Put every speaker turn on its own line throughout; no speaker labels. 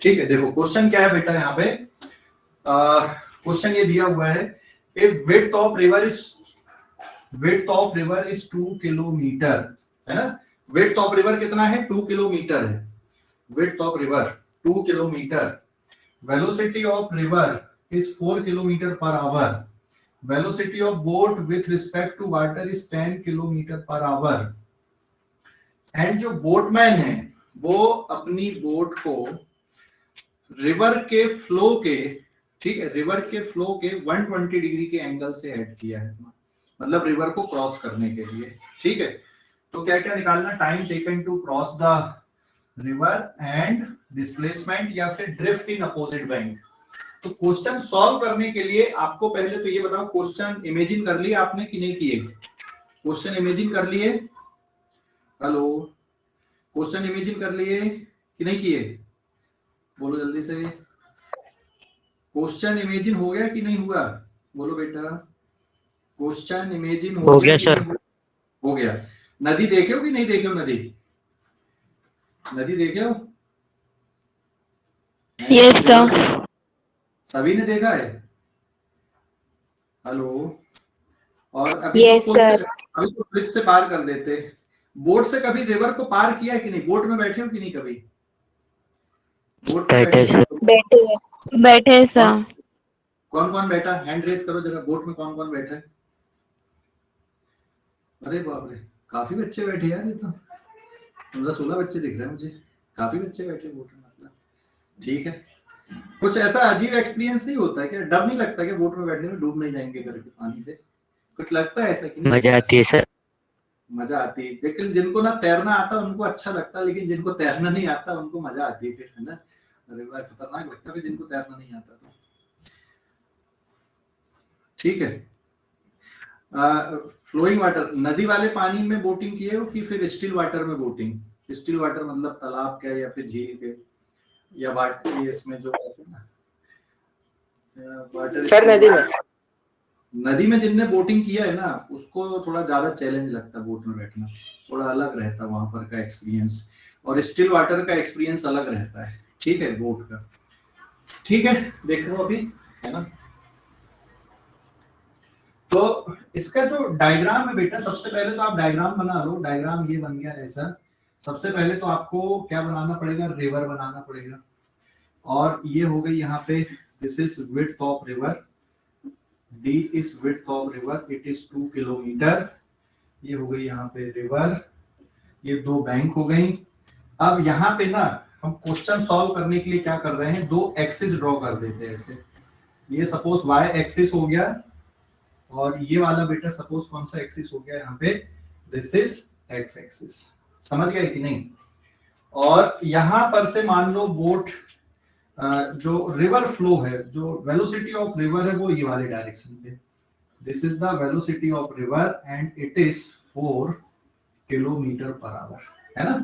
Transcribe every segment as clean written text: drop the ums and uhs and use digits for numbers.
ठीक है, देखो क्वेश्चन क्या है बेटा, यहाँ पे क्वेश्चन ये दिया हुआ है, if width of river is 2 kilometre, है ना। विड्थ ऑफ रिवर कितना है, 2 किलोमीटर है। Width of river 2 kilometre, velocity of river is 4 kilometre per hour, velocity of boat with respect to water is 10 kilometre per hour, and जो boatman है वो अपनी boat को रिवर के फ्लो के, ठीक है, रिवर के फ्लो के 120 डिग्री के एंगल से हेड किया है, मतलब रिवर को क्रॉस करने के लिए। ठीक है, तो क्या क्या निकालना, time taken to cross the river and displacement या फिर ड्रिफ्ट इन अपोजिट बैंक। तो क्वेश्चन सॉल्व करने के लिए आपको पहले तो ये बताओ, क्वेश्चन इमेजिन कर लिया आपने कि नहीं किए? क्वेश्चन इमेजिन कर लिए? हेलो, क्वेश्चन इमेजिन कर लिए कि नहीं किए? बोलो जल्दी से, क्वेश्चन इमेजिन हो गया कि नहीं हुआ? बोलो बेटा, क्वेश्चन इमेजिन हो गया
सर?
हो गया। नदी देखे हो कि नहीं देखे हो? नदी देखे हो?
Yes sir.
सभी ने देखा है? हेलो, और अभी
Yes,
तो
sir.
अभी तो ब्रिज से पार कर देते। बोट से कभी रिवर को पार किया है कि नहीं? बोट में बैठे हो कि नहीं कभी? बोट में
बैठे सर।
कौन कौन बैठा, हैंड रेस करो जरा, बोट में कौन कौन बैठा है? अरे बाप रे, काफी बच्चे बैठे यार, ये तो 15-16 बच्चे दिख रहे हैं मुझे, काफी बच्चे बैठे बोट में, मतलब ठीक है। कुछ ऐसा अजीब एक्सपीरियंस नहीं होता है क्या? डर नहीं लगता कि बोट में बैठने में डूब नहीं जाएंगे करके पानी से? कुछ लगता है ऐसा कि नहीं?
मजा आती है सर।
मजा आती है, लेकिन जिनको ना तैरना आता उनको अच्छा लगता है, लेकिन जिनको तैरना नहीं आता उनको मजा आती है फिर, है ना। अरे वाह, खतरनाक लगता है जिनको तैरना नहीं आता तो। ठीक है, फ्लोइंग वाटर, नदी वाले पानी में बोटिंग किए हो कि फिर स्टिल वाटर में बोटिंग? स्टिल वाटर मतलब तालाब के या फिर झील के या वाटर, इसमें जो वाटर
सर
नदी में जिनने बोटिंग किया है ना, उसको थोड़ा ज्यादा चैलेंज लगता है बोट में बैठना, थोड़ा अलग रहता है वहां पर का एक्सपीरियंस, और स्टिल वाटर का एक्सपीरियंस अलग रहता है। ठीक है, बोट का। ठीक है, देख लो अभी, है ना। तो इसका जो डायग्राम है बेटा, सबसे पहले तो आप डायग्राम बना लो। डायग्राम ये बन गया ऐसा। सबसे पहले तो आपको क्या बनाना पड़ेगा, रिवर बनाना पड़ेगा, और ये हो गई यहाँ पे, this is width of river, D is width of river, it is 2 kilometre. ये हो गई यहाँ पे रिवर, ये दो बैंक हो गई। अब यहाँ पे ना हम क्वेश्चन सॉल्व करने के लिए क्या कर रहे हैं, दो एक्सिस ड्रॉ कर देते हैं ऐसे। ये सपोज y एक्सिस हो गया, और ये वाला बेटा सपोज कौन सा एक्सिस हो गया यहाँ पे, दिस इज x एक्सिस। समझ गए कि नहीं? और यहाँ पर से मान लो बोट, जो रिवर फ्लो है, जो वेलोसिटी ऑफ रिवर है वो ये वाले डायरेक्शन पे, this is the velocity of river and it is 4 kilometre per our, है ना।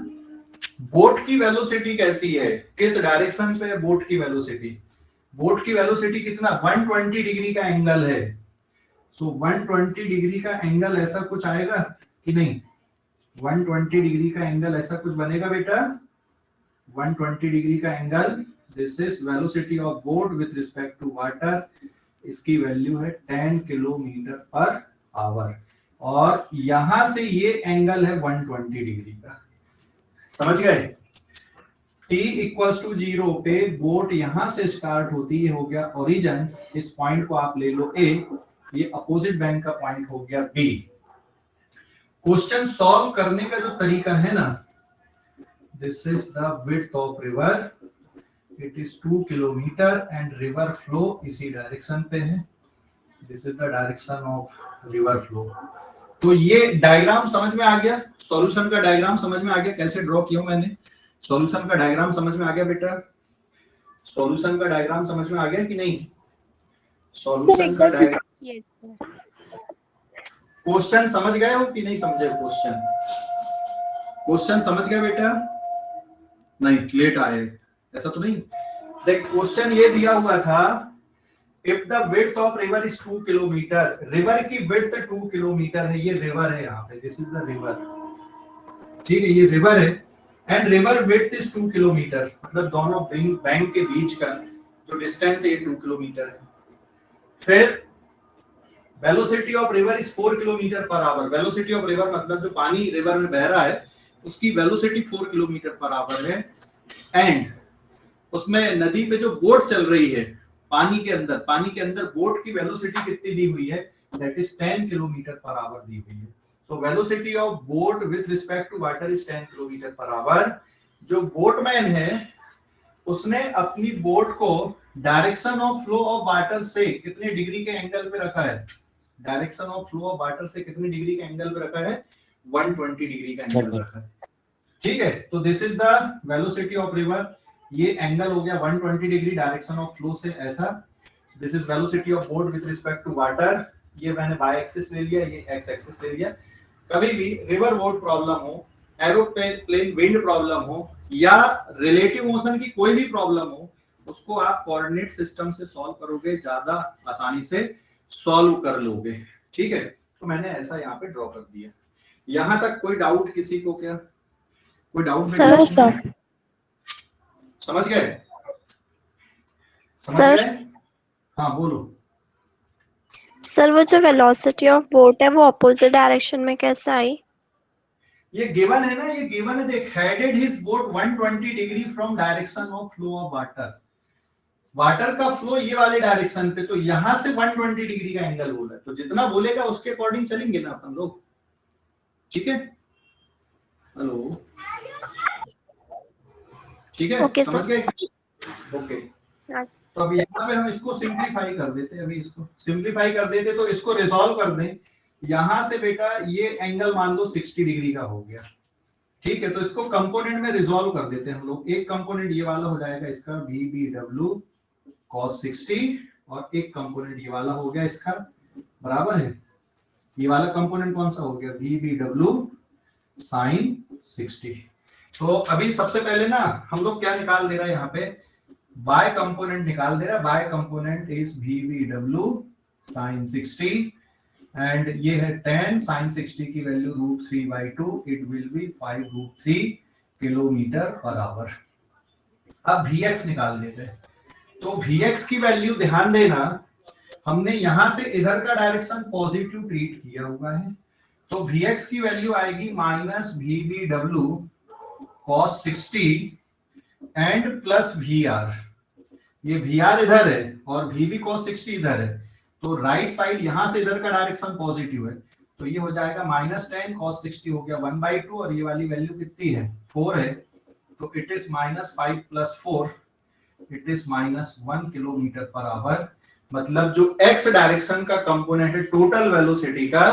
बोट की वेलोसिटी कैसी है, किस डायरेक्शन पे है बोट की वेलोसिटी? बोट की वेलोसिटी कितना, 120 डिग्री का एंगल है। सो 120 डिग्री का एंगल ऐसा कुछ आएगा कि नहीं? 120 डिग्री का एंगल ऐसा कुछ बनेगा बेटा, 120 डिग्री का angle. This is velocity of boat with respect to water, इसकी वैल्यू है 10 किलोमीटर पर आवर, और यहां से ये एंगल है 120 डिग्री का। समझ गए? t इक्वल्स टू 0 पे बोट यहां से स्टार्ट होती है, हो गया ओरिजिन, इस पॉइंट को आप ले लो A, ये अपोजिट बैंक का पॉइंट हो गया B। क्वेश्चन सॉल्व करने का जो तरीका है ना, this is the width of river, it is 2 kilometre and river flow इसी डायरेक्शन पे है, this is the direction of river flow. तो ये डायग्राम समझ में आ गया, सॉल्यूशन का डायग्राम समझ में आ गया, कैसे ड्रॉ किया मैंने, सॉल्यूशन का डायग्राम समझ में आ गया बेटा? सॉल्यूशन का डायग्राम समझ में आ गया कि नहीं? सॉल्यूशन का डायग्राम, क्वेश्चन समझ गए हो कि नहीं समझे? क्वेश्चन समझ गए बेटा? नहीं, लेट आए ऐसा तो नहीं। देख, क्वेश्चन ये दिया हुआ था, if the width of river is 2 kilometre, river की विड्थ 2 किलोमीटर है, ये रिवर है यहाँ पे, दिस इज द रिवर। ठीक है, ये रिवर है, and river width is 2 kilometre, मतलब दोनों बैंक के बीच का जो डिस्टेंस है ये 2 किलोमीटर है। फिर velocity of river is 4 kilometre per hour. Velocity of river मतलब जो पानी रिवर में बह रहा है उसकी वेलोसिटी 4 किलोमीटर पर आवर है। एंड उसमें नदी पे जो बोट चल रही है पानी के अंदर बोट की वेलोसिटी कितनी दी हुई है, that is 10 kilometre per hour दी हुई है। So velocity of boat with respect to water is 10 kilometre per hour. जो बोटमैन है उसने अपनी बोट को direction of flow of water से कितने डिग्री के एंगल पे रखा है, direction of flow of water से कितनी डिग्री के एंगल पे रखा है, 120 डिग्री का एंगल रखा है। ठीक है, तो this is the velocity of river. ये एंगल हो गया 120 डिग्री डायरेक्शन ऑफ फ्लो से ऐसा। This is velocity of boat with respect to water. ये मैंने बाय एक्सिस ले लिया, ये एक्स एक्सिस ले लिया। कभी भी रिवर बोट प्रॉब्लम हो, एरोप्लेन विंड प्रॉब्लम हो या रिलेटिव मोशन की कोई भी प्रॉब्लम हो, उसको आप कोऑर्डिनेट सिस्टम से सॉल्व करोगे, ज्यादा आसानी से सॉल्व कर लोगे। ठीक है, तो मैंने ऐसा यहाँ पे ड्रॉ कर दिया। यहां तक कोई डाउट किसी को? क्या कोई डाउट?
सर सर
समझ गए? समझ
सर
गए? हाँ बोलो।
सर वो जो वेलोसिटी ऑफ बोट है वो अपोजिट डायरेक्शन में कैसे आई?
ये गिवन है ना, ये गिवन है, देख, headed his boat 120 degree from direction of flow of water. Water का फ्लो ये वाले डायरेक्शन पे, तो यहां से 120 डिग्री का एंगल बोला है, तो जितना बोलेगा उसके अकॉर्डिंग चलेंगे ना अपन लोग। ठीक है, हेलो, ठीक है,
ओके
समझ
सर।
गए? ओके, तो अब यहाँ पे हम इसको सिंप्लीफाई कर देते, अभी इसको सिंप्लीफाई कर देते तो इसको रिजॉल्व कर दें। यहां से बेटा ये एंगल मान लो 60 डिग्री का हो गया। ठीक है, तो इसको कंपोनेंट में रिजॉल्व कर देते हैं हम लोग। एक कंपोनेंट ये वाला हो जाएगा इसका VBW cos 60, और एक कंपोनेंट ये वाला हो गया इसका, बराबर है। ये वाला कंपोनेंट कौन सा हो गया, VBW sin 60। तो अभी सबसे पहले ना हम लोग क्या निकाल दे रहा है यहाँ पे, y कंपोनेंट निकाल दे रहा है। y component is VBW sin 60 and ये है 10 sin 60 की value √3/2, it will B 5√3 kilometre per our. अब Vx निकाल देते हैं। तो Vx की वैल्यू ध्यान देना, हमने यहां से इधर का डायरेक्शन पॉजिटिव ट्रीट किया हुआ है, तो Vx की वैल्यू आएगी minus VBW cos 60 and plus VR। ये VR इधर है और VB cos 60 इधर है, तो राइट साइड यहां से इधर का डायरेक्शन पॉजिटिव है, तो ये हो जाएगा -10 cos 60 हो गया 1/2, और ये वाली वैल्यू कितनी है, 4 है, तो it is -5 + 4, it is -1 kilometre per our. मतलब जो x डायरेक्शन का कंपोनेंट है टोटल वेलोसिटी का,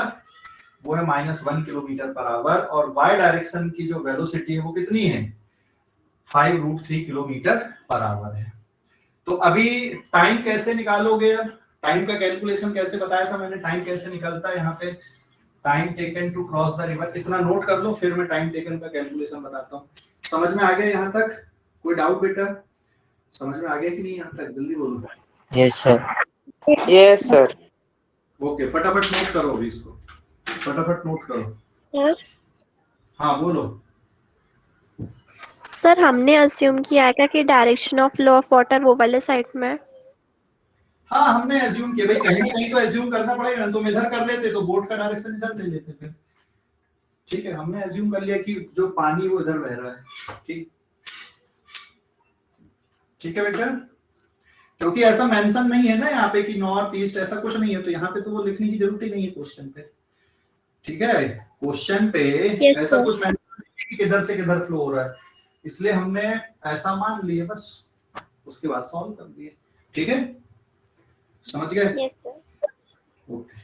वो है -1 किलोमीटर पर आवर, और y डायरेक्शन की जो वेलोसिटी है वो कितनी है, 5√3 किलोमीटर पर आवर है। तो अभी टाइम कैसे निकालोगे? टाइम का कैलकुलेशन कैसे बताया था मैंने, टाइम कैसे निकलता है यहाँ पे, time taken to cross the river, इतना नोट कर लो, फिर मैं टाइम टेकन का कैलकुलेशन बताता हूँ। समझ में आ गया यहाँ तक? कोई डाउट बेटा? समझ में आ गया कि नहीं यहाँ तक? जल्दी बोलो।
Yes sir. Yes sir.
Okay, फटाफट नोट करो अभी इसको, फटाफट नोट करो।
सर
हाँ बोलो।
सर हमने अज्यूम किया है कि direction of flow of water वो वाले साइड में है।
हाँ हमने एज्यूम किया भाई, कहीं ना कहीं तो एज्यूम करना पड़ेगा ना, तुम इधर कर लेते तो बोट का डायरेक्शन इधर ले लेते फिर। ठीक है, हमने एज्यूम कर लिया कि जो पानी वो इधर बह रहा है। ठीक, ठीक है बेटा, क्योंकि ऐसा मेंशन नहीं है ना यहाँ पे कि नॉर्थ ईस्ट, ऐसा कुछ नहीं है, तो यहाँ पे तो वो लिखने की जरूरत ही नहीं है क्वेश्चन पे। ठीक है, क्वेश्चन पे
Yes,
ऐसा
sir.
कुछ मेंशन नहीं है कि किधर से किधर फ्लो हो रहा है, इसलिए हमने ऐसा मान लिए बस, उसके बाद सॉल्व कर दिए। ठीक है, समझ गए?
Yes, sir.
ओके।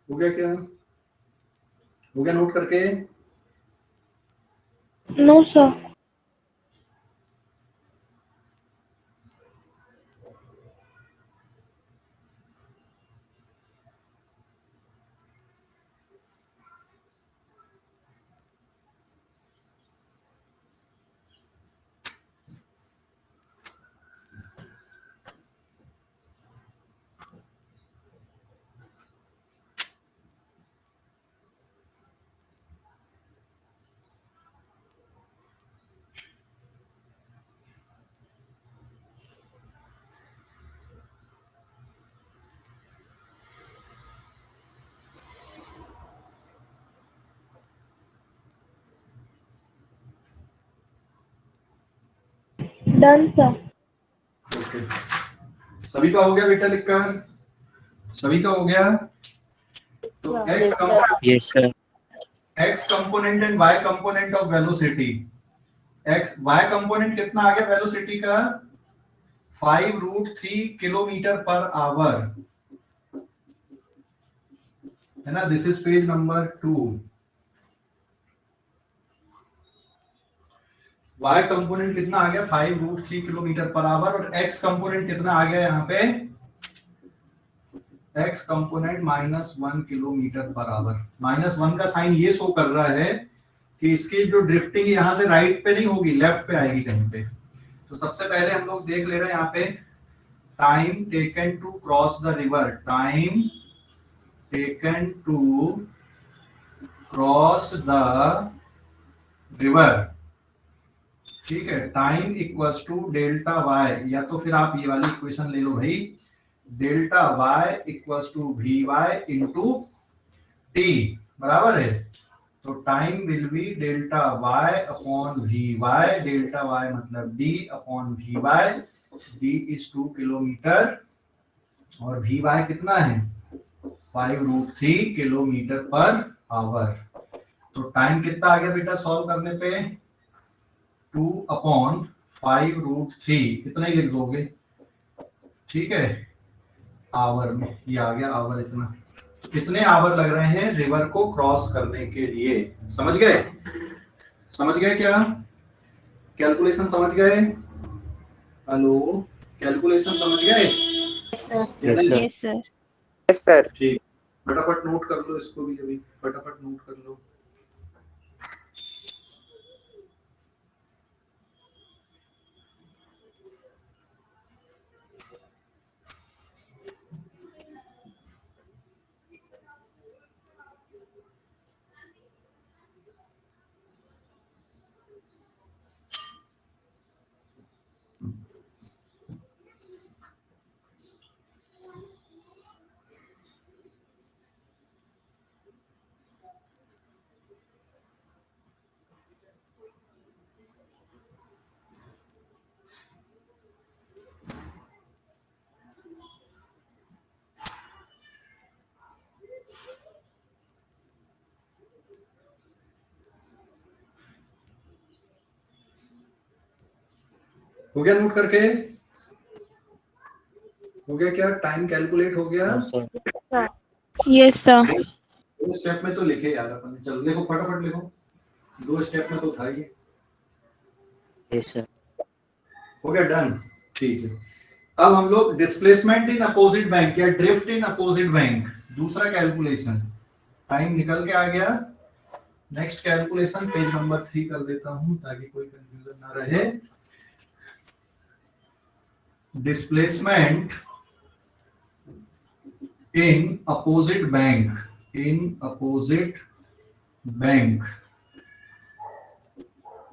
हो गया क्या? हो गया नोट करके?
No sir. Done sir.
Okay, सभी का हो गया बेटा लिखकर? सभी का हो गया? तो
Yes, sir.
x component and y component of velocity. x y component कितना आ गया वेलोसिटी का? 5√3 किलोमीटर पर आवर, है ना? This is page number 2। y component कितना आ गया? 5√3 किलोमीटर पर आवर। और x कंपोनेंट कितना आ गया यहाँ पे? x component -1 kilometre per our. -1 का साइन ये शो कर रहा है कि इसकी जो ड्रिफ्टिंग यहाँ से राइट पे नहीं होगी, लेफ्ट पे आएगी कहीं पे। तो सबसे पहले हम लोग देख ले रहे हैं यहाँ पे time taken to cross the river. Time taken to cross the river, ठीक है। Time equals to delta Y, या तो फिर आप ये वाली इक्वेशन ले लो भाई, delta Y equals to we Y into t, बराबर है। तो time will be delta Y upon we y, delta y मतलब d upon we y. D is 2 kilometre और वी वाई कितना है? 5√3 किलोमीटर पर आवर। तो टाइम कितना आ गया बेटा सॉल्व करने पे? 2 अपॉन 5√3, इतना ही लिख दोगे, ठीक है। आवर में ये आ गया, आवर इतना, कितने आवर लग रहे हैं रिवर को क्रॉस करने के लिए? समझ गए? समझ गए क्या? कैलकुलेशन समझ गए? हेलो, कैलकुलेशन समझ गए?
Yes sir.
Yes, sir.
ठीक, फटाफट नोट कर लो इसको भी, अभी फटाफट नोट कर लो। हो गया नोट करके? हो गया क्या? टाइम कैलकुलेट हो गया?
Yes sir.
दो स्टेप में तो लिखे यार अपन ने, चलो देखो फटाफट लिखो, 2 स्टेप में तो था ये।
Yes, sir.
हो गया डन, ठीक है। अब हम लोग डिस्प्लेसमेंट इन अपोजिट बैंक या ड्रिफ्ट इन अपोजिट बैंक, दूसरा कैलकुलेशन। टाइम निकल के आ गया। नेक्स्ट कैलकुलेशन पेज नंबर 3 कर देता हूं ताकि कोई कंफ्यूजन ना रहे। Displacement in opposite bank, in opposite bank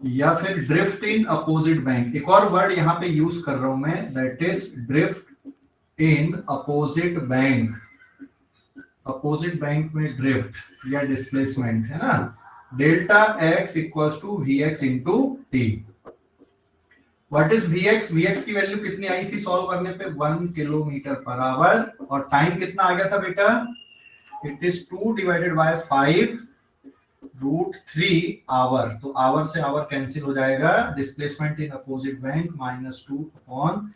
या फिर ड्रिफ्ट इन अपोजिट बैंक। एक और वर्ड यहां पे यूज कर रहा हूं मैं, that is drift in opposite bank. Opposite bank में ड्रिफ्ट या डिस्प्लेसमेंट है ना। Delta X equals to V X into T. What is V X? V X की वैल्यू कितनी आई थी सॉल्व करने पे? 1 किलोमीटर पर आवर। और टाइम कितना आ गया था बेटा? It is 2 divided by 5√3 hour. तो आवर से आवर कैंसिल हो जाएगा। Displacement in opposite bank -2 upon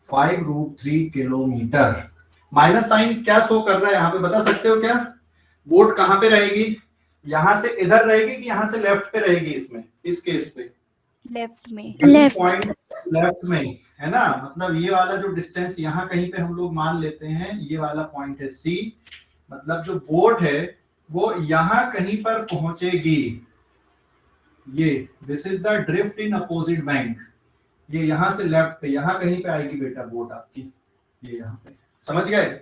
5√3 kilometre. Minus sign क्या शो कर रहा है यहाँ पे, बता सकते हो क्या? बोट कहाँ पे रहेगी, यहां से इधर रहेगी कि यहां से लेफ्ट पे रहेगी, इसमें इस केस पे
लेफ्ट में।
लेफ्ट।
पॉइंट लेफ्ट में है ना, मतलब ये वाला जो डिस्टेंस यहाँ कहीं पे हम लोग मान लेते हैं, ये वाला पॉइंट है सी, मतलब जो बोट है वो यहाँ कहीं पर पहुंचेगी, ये this is the drift in opposite bank, ये यहाँ से लेफ्ट पे यहाँ कहीं पे आएगी बेटा बोट आपकी, ये यहाँ पे। समझ गए,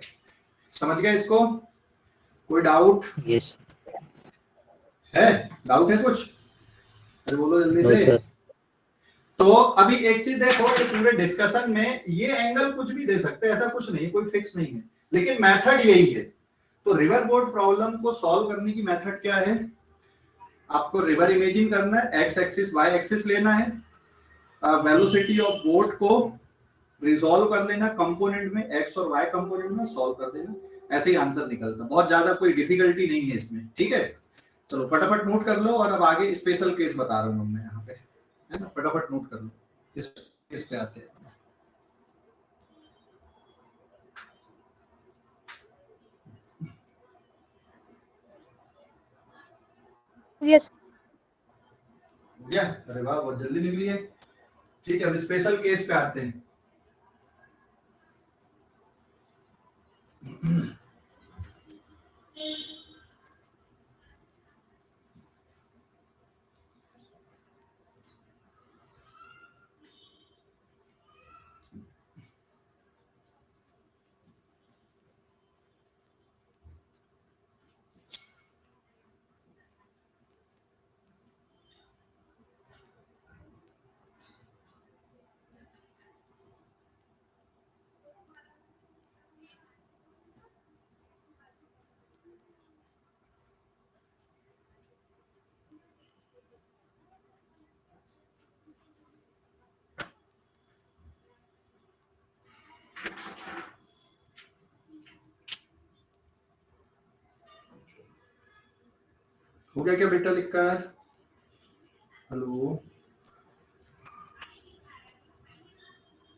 समझ गए इसको, कोई डाउट
यस
है, डाउट है कुछ, अरे बोलो जल्दी
नो
से।
सर।
तो अभी एक चीज देखो, ये पूरे डिस्कशन में ये एंगल कुछ भी दे सकते हैं, ऐसा कुछ नहीं, कोई फिक्स नहीं है, लेकिन मेथड यही है। तो रिवर बोट प्रॉब्लम को सॉल्व करने की मेथड क्या है, आपको रिवर इमेजिंग करना है, एक्स एक्सिस वाई एक्सिस लेना है, वेलोसिटी ऑफ बोट को रिजॉल्व कर लेना कंपोनेंट में, एक्स और वाई कंपोनेंट में सॉल्व कर देना, ऐसे ही आंसर निकलता, बहुत ज्यादा कोई डिफिकल्टी नहीं है इसमें, ठीक है। चलो फटाफट नोट कर लो, और अब आगे स्पेशल केस बता रहा हूँ मैं यहाँ पे, है ना, फटाफट नोट कर लो, इस पे आते हैं।
यस।
गया, अरे वाह बहुत जल्दी निकली है, ठीक है। अब स्पेशल केस पे आते हैं। हो गया क्या बेटा लिखकर, हेलो,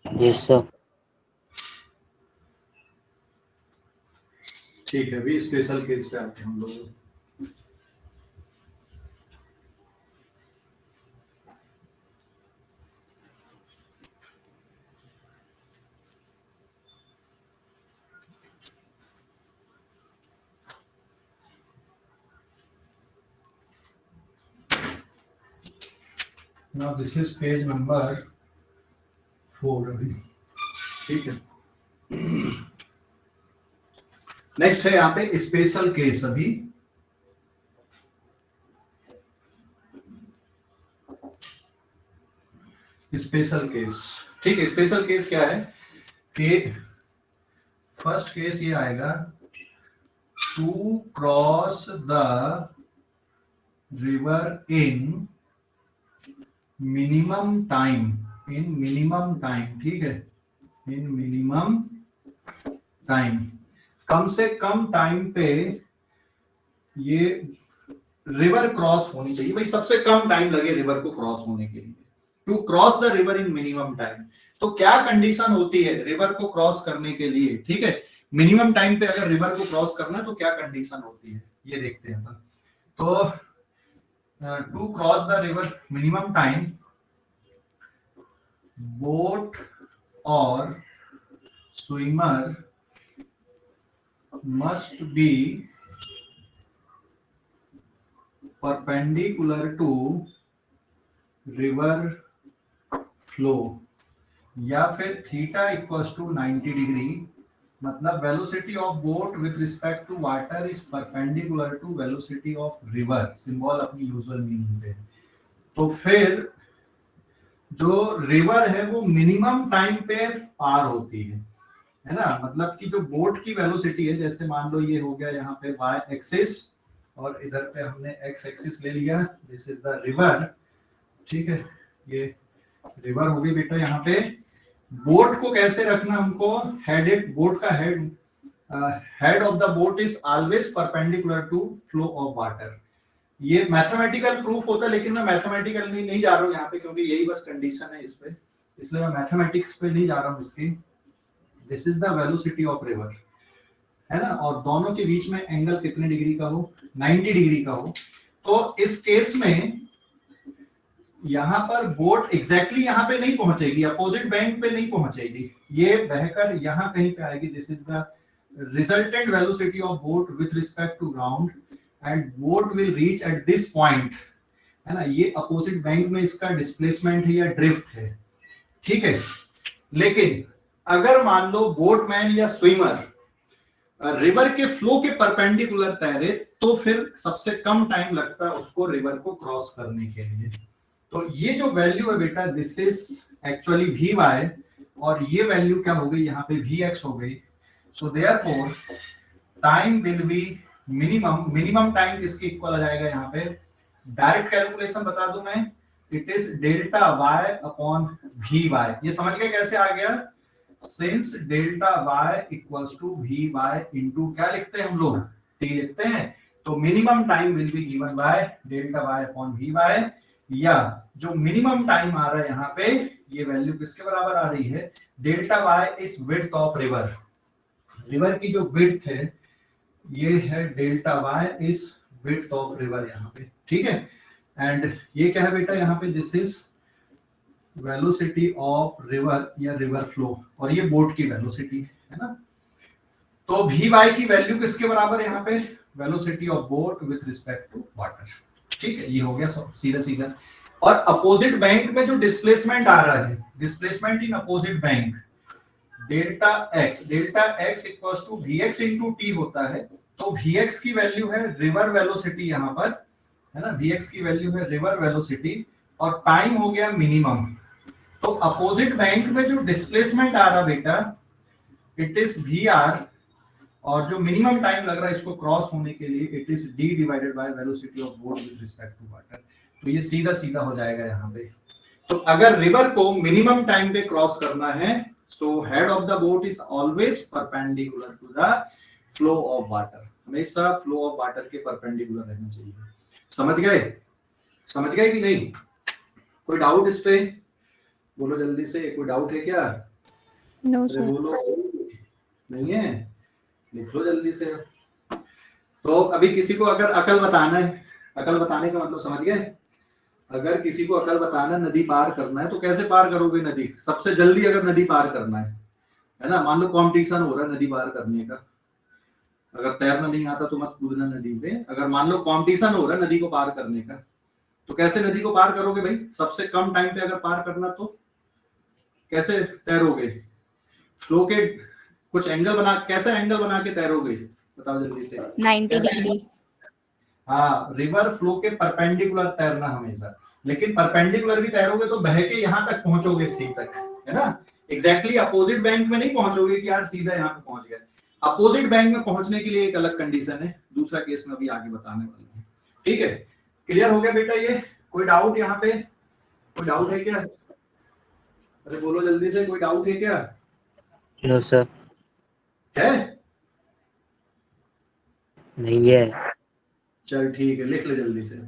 यस सर।
ठीक है, अभी स्पेशल केस पे आते हैं हम लोग। Now this is page number 4 अभी, ठीक है। नेक्स्ट है यहाँ पे स्पेशल केस, अभी स्पेशल केस, ठीक है। स्पेशल केस क्या है कि फर्स्ट केस ये आएगा, to cross the river in minimum time, in minimum time, ठीक है, इन मिनिमम टाइम, कम से कम टाइम पे ये रिवर क्रॉस होनी चाहिए, भाई सबसे कम टाइम लगे रिवर को क्रॉस होने के लिए, to cross the river in minimum time. तो क्या कंडीशन होती है रिवर को क्रॉस करने के लिए, ठीक है, मिनिमम टाइम पे अगर रिवर को क्रॉस करना है तो क्या कंडीशन होती है, ये देखते हैं अपन। तो to cross the river minimum time, boat और swimmer must be perpendicular to river flow, या फिर थीटा इक्वल्स टू 90 डिग्री, मतलब velocity of boat with respect to water is perpendicular to velocity of river, symbol अपनी usual meaning पे। तो फिर जो river है वो मिनिमम टाइम पे पार होती है ना, मतलब कि जो बोट की वेलोसिटी है, जैसे मान लो ये हो गया यहाँ पे y एक्सिस और इधर पे हमने x एक्सिस ले लिया, दिस इज द रिवर, ठीक है, ये रिवर हो गई बेटा। यहाँ पे बोट को कैसे रखना हमको, हेडेड, बोट का head of the boat is always perpendicular to flow of water. ये मैथमेटिकल प्रूफ होता है, लेकिन मैं मैथमेटिकल नहीं जा रहा हूँ यहाँ पे, क्योंकि यही बस कंडीशन है इस पे, इसलिए मैं मैथमेटिक्स पे नहीं जा रहा हूँ इसकी। This is the velocity of river, है ना, और दोनों के बीच में एंगल कितने डिग्री का हो, 90 डिग्री का हो, तो इस केस में यहां पर बोट एग्जैक्टली यहां पे नहीं पहुंचेगी, अपोजिट बैंक पे नहीं पहुंचेगी, ये बहकर यहां कहीं पे आएगी। This is the resultant velocity of boat with respect to ground and boat will reach at this point, है ना, ये अपोजिट बैंक में इसका डिस्प्लेसमेंट है या ड्रिफ्ट है, ठीक है। लेकिन अगर मान लो बोटमैन या स्विमर रिवर के फ्लो के परपेंडिकुलर तैरे, तो फिर सबसे कम टाइम लगता है उसको रिवर को क्रॉस करने के लिए। तो ये जो वैल्यू है बेटा, this is actually V Y, और ये वैल्यू क्या हो गई यहाँ पे, वी एक्स हो गई। So therefore time will be minimum time किसके इक्वल आ जाएगा यहाँ पे, डायरेक्ट कैलकुलेशन बता दूं मैं, it is delta Y upon we Y. ये समझ गए कैसे आ गया, since delta Y equals to we Y into क्या लिखते हैं हम लोग, टी लिखते हैं, तो minimum time will be given by delta Y upon we Y, या जो मिनिमम टाइम आ रहा है यहाँ पे, ये वैल्यू किसके बराबर आ रही है, delta Y is width of river, river की जो विड्थ है ये है delta Y is width of river यहाँ पे, ठीक है। एंड ये क्या है बेटा यहाँ पे, this is velocity of river या रिवर फ्लो, और ये बोट की वेलोसिटी है ना। तो वी वाई की वैल्यू किसके बराबर है यहाँ पे, velocity of boat with respect to water, ठीक है, ये हो गया सीधा सीधा। और अपोजिट बैंक में जो डिस्प्लेसमेंट आ रहा है, displacement in opposite bank, delta X equals to V X into T होता है। तो वी एक्स की वैल्यू है रिवर वेलोसिटी यहाँ पर, है ना, वी एक्स की वैल्यू है रिवर वेलोसिटी, और टाइम हो गया मिनिमम। तो अपोजिट बैंक में जो डिस्प्लेसमेंट आ रहा बेटा, इट इज वी आर, और जो मिनिमम टाइम लग रहा है इसको क्रॉस होने के लिए, it is D divided by velocity of boat with respect to water. तो ये सीधा सीधा हो जाएगा यहाँ पे। तो अगर रिवर को मिनिमम टाइम पे क्रॉस करना है, so head of the boat is always perpendicular to the flow of water, हमेशा फ्लो ऑफ वाटर के परपेंडिकुलर रहना चाहिए। समझ गए, समझ गए कि नहीं, कोई डाउट इस पे, बोलो जल्दी से, कोई डाउट है क्या,
No,
अरे
sir.
बोलो, नहीं है, लिख लो जल्दी से। तो अभी किसी को अगर अकल बताना है, अकल बताने का मतलब समझ गए, अगर किसी को अकल बताना, नदी पार करना है, तो कैसे पार करोगे नदी, सबसे जल्दी अगर नदी पार करना है ना, मान लो कंपटीशन हो रहा है नदी पार करने का, अगर तैरना नहीं आता तो मत कूदना नदी पे, अगर मान लो कंपटीशन हो रहा है नदी को पार करने का, तो कैसे नदी को पार करोगे भाई, सबसे कम टाइम पे अगर पार करना तो कैसे तैरोगे, फ्लो के कुछ एंगल बना, कैसा एंगल बना के तैरोगे, बताओ जल्दी से,
90 degree.
हाँ, रिवर फ्लो के परपेंडिकुलर तैरना हमेशा, लेकिन परपेंडिकुलर भी तैरोगे तो बह के यहाँ तक पहुंचोगे सी तक, है ना, एग्जैक्टली अपोजिट बैंक में नहीं पहुंचोगे कि यार सीधा यहाँ पे पहुंच गए। अपोजिट बैंक में पहुंचने के लिए एक अलग कंडीशन है, दूसरा केस में अभी आगे बताने वाला हूँ, ठीक है। क्लियर हो गया बेटा ये, कोई डाउट यहाँ पे, कोई डाउट है क्या, अरे बोलो जल्दी से, कोई डाउट है क्या,
नो सर,
है,
नहीं है।
चल ठीक है, लिख ले जल्दी से।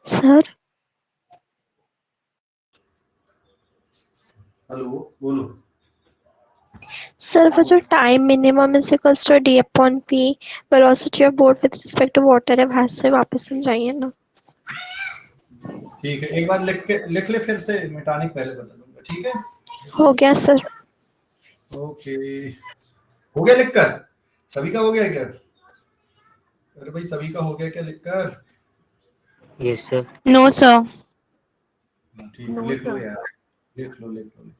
सर
हेलो, बोलो।
सर वो जो time minimum is equals to D upon P velocity of boat with respect to water है, वहां से वापस समझाइए ना।
ठीक है, एक बार लिख ले, फिर से मिटाने के पहले बता दूंगा, ठीक है।
हो गया सर।
ओके, हो गया लिखकर? सभी का हो गया क्या? अरे भाई, सभी का हो गया क्या लिखकर?
Yes sir.
No sir.
ठीक है, लिख लो यार, लिख लो लिख लो।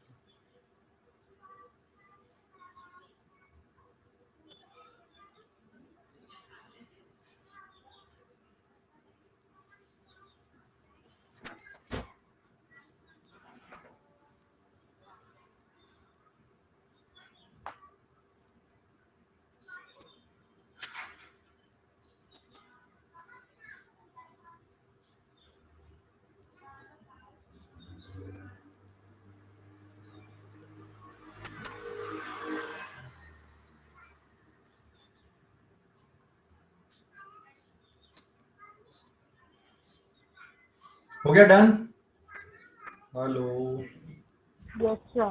हो गया डन? Hello,
yes sir.